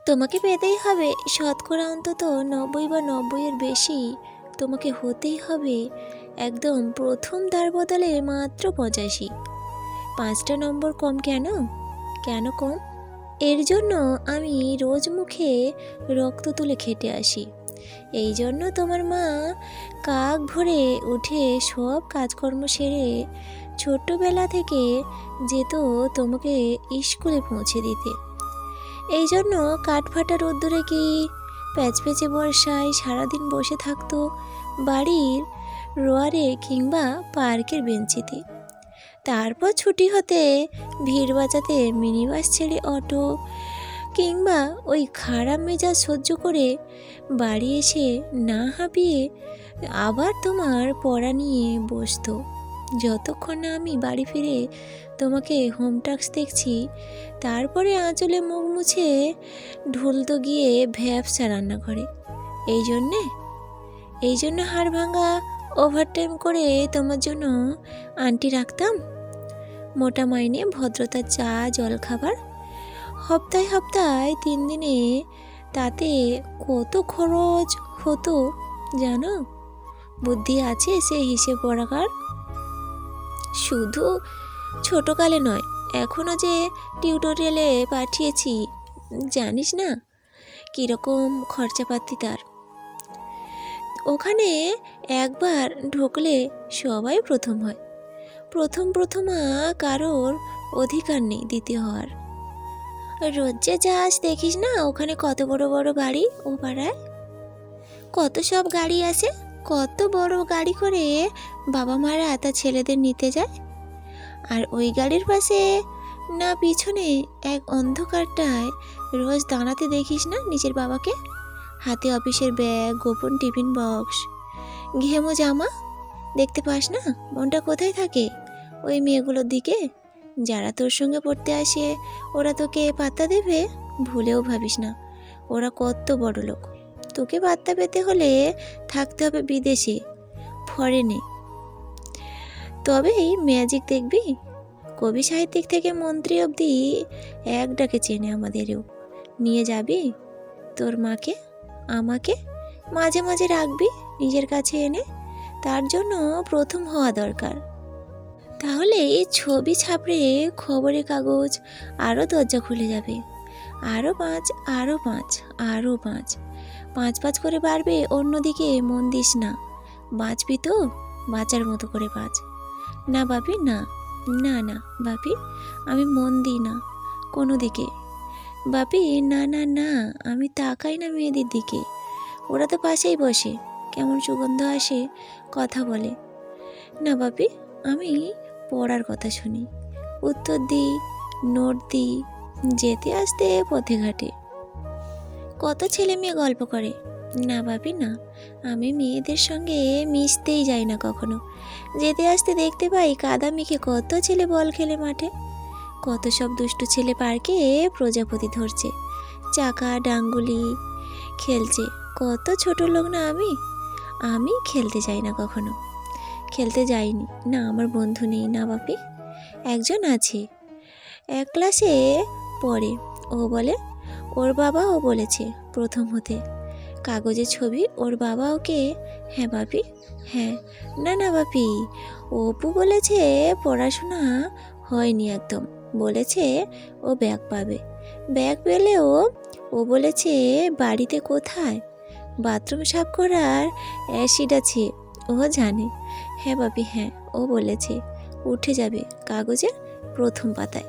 তোমাকে পেতেই হবে শতকরা অন্তত 90 বা 90-এর বেশি। তোমাকে হতেই হবে একদম প্রথম তার বদলে মাত্র 85। 5টা নম্বর কম কেন? কেন কম? এর জন্য আমি রোজ মুখে রক্ত তুলে খেটে আসি। এই জন্য তোমার মা কাক ভরে উঠে সব কাজকর্ম সেরে ছোট্টবেলা থেকে যেত তোমাকে স্কুলে পৌঁছে দিতে। এই জন্য কাঠফাটা রোদ্দুরে কি প্যাচপ্যাচে বর্ষায় সারাদিন বসে থাকতো বাড়ির রোয়ারে কিংবা পার্কের বেঞ্চিতে। তারপর ছুটি হতে ভিড় বাঁচাতে মিনি বাস ছেড়ে অটো কিংবা ওই খারাপ মেজাজ সহ্য করে বাড়ি এসে না হাঁপিয়ে আবার তোমার পড়া নিয়ে বসতো, যতক্ষণ না আমি বাড়ি ফিরে তোমাকে হোম টাস্ক দেখছি। তারপরে আঁচলে মুখ মুছে ঢুলতো গিয়ে ভ্যাবসা রান্না করে। এই জন্য হাড় ভাঙা ওভারটাইম করে তোমার জন্য আন্টি রাখতাম। মোটা মাইনে ভদ্রতার চা জলখাবার সপ্তাহে 3 দিনে, তাতে কত খরচ হতো জানো? বুদ্ধি আছে সে হিসেব বরাকার? শুধু ছোটকালে নয়, এখনও যে টিউটোরিয়ালে পাঠিয়েছি জানিস না কীরকম খরচাপাতি তার। ওখানে একবার ঢুকলে সবাই প্রথম হয়। প্রথমা কারোর অধিকার নেই দ্বিতীয় হওয়ার। রোজ যে যাস দেখিস না ওখানে কত বড় বড় গাড়ি ও পাড়ায়, কত সব গাড়ি আসে, কত বড় গাড়ি করে বাবা মারা তার ছেলেদের নিতে যায়। আর ওই গাড়ির পাশে না পিছনে এক অন্ধকারটায় রোজ দাঁড়াতে দেখিস না নিজের বাবাকে, হাতে অফিসের ব্যাগ, গোপন টিফিন বক্স, ঘেমো জামা। দেখতে পাস না মনটা কোথায় থাকে ওই মেয়েগুলোর দিকে? যারা তোর সঙ্গে পড়তে আসে ওরা তোকে পাত্তা দেবে? ভুলেও ভাবিস না, ওরা কত বড় লোক। তোকে পাত্তা পেতে হলে থাকতে হবে বিদেশে, ফরেনে, তবেই ম্যাজিক দেখবি। কবি সাহিত্যিক থেকে মন্ত্রী অবধি এক ডাকে চেনে আমাদেরও। নিয়ে যাবি তোর মাকে, আমাকে মাঝে মাঝে রাখবি নিজের কাছে এনে। তার জন্য প্রথম হওয়া দরকার। তাহলে ছবি ছাপড়ে খবরের কাগজ আরও দরজা খুলে যাবে। আরও 5, আরও 5, আরও 5, 5 করে বাড়বে। অন্যদিকে মন দিস না, বাঁচবি তো বাঁচার মতো করে বাঁচ। না বাপি, না না না বাপি, আমি মন দিই না কোনো দিকে। বাপি না না না, আমি তাকাই না মেয়েদের দিকে। ওরা তো পাশেই বসে, কেমন সুগন্ধ আসে, কথা বলে। না বাপি, আমি পড়ার কথা শুনি, উত্তর দিই, নোট দিই, যেতে আসতে পথে ঘাটে। কত ছেলে মেয়ে গল্প করে। না বাপি না, আমি মেয়েদের সঙ্গে মিশতেই যাই না কখনো। যেতে আসতে দেখতে পাই কাদা মেখে কত ছেলে বল খেলে মাঠে, কত সব দুষ্টু ছেলে পার্কে প্রজাপতি ধরছে, চাকা ডাঙ্গুলি খেলছে। কত ছোট লোক না আমি খেলতে যাই না কখনো, খেলতে যাইনি না। আমার বন্ধু নেই না বাপি, একজন আছে, এক ক্লাসে পড়ে। ও বলে ওর বাবাও বলেছে প্রথম হতে, কাগজে ছবি ওর বাবা ওকে। হ্যাঁ বাপি, হ্যাঁ। না না বাপি, অপু বলেছে পড়াশোনা হয়নি একদম, বলেছে ও ব্যাগ পাবে। ব্যাগ পেলেও ও বলেছে বাড়িতে কোথায় বাথরুম সাফ করার অ্যাসিড আছে ও জানে। হ্যাঁ বাপি হ্যাঁ, ও বলেছে উঠে যাবে কাগজের প্রথম পাতায়।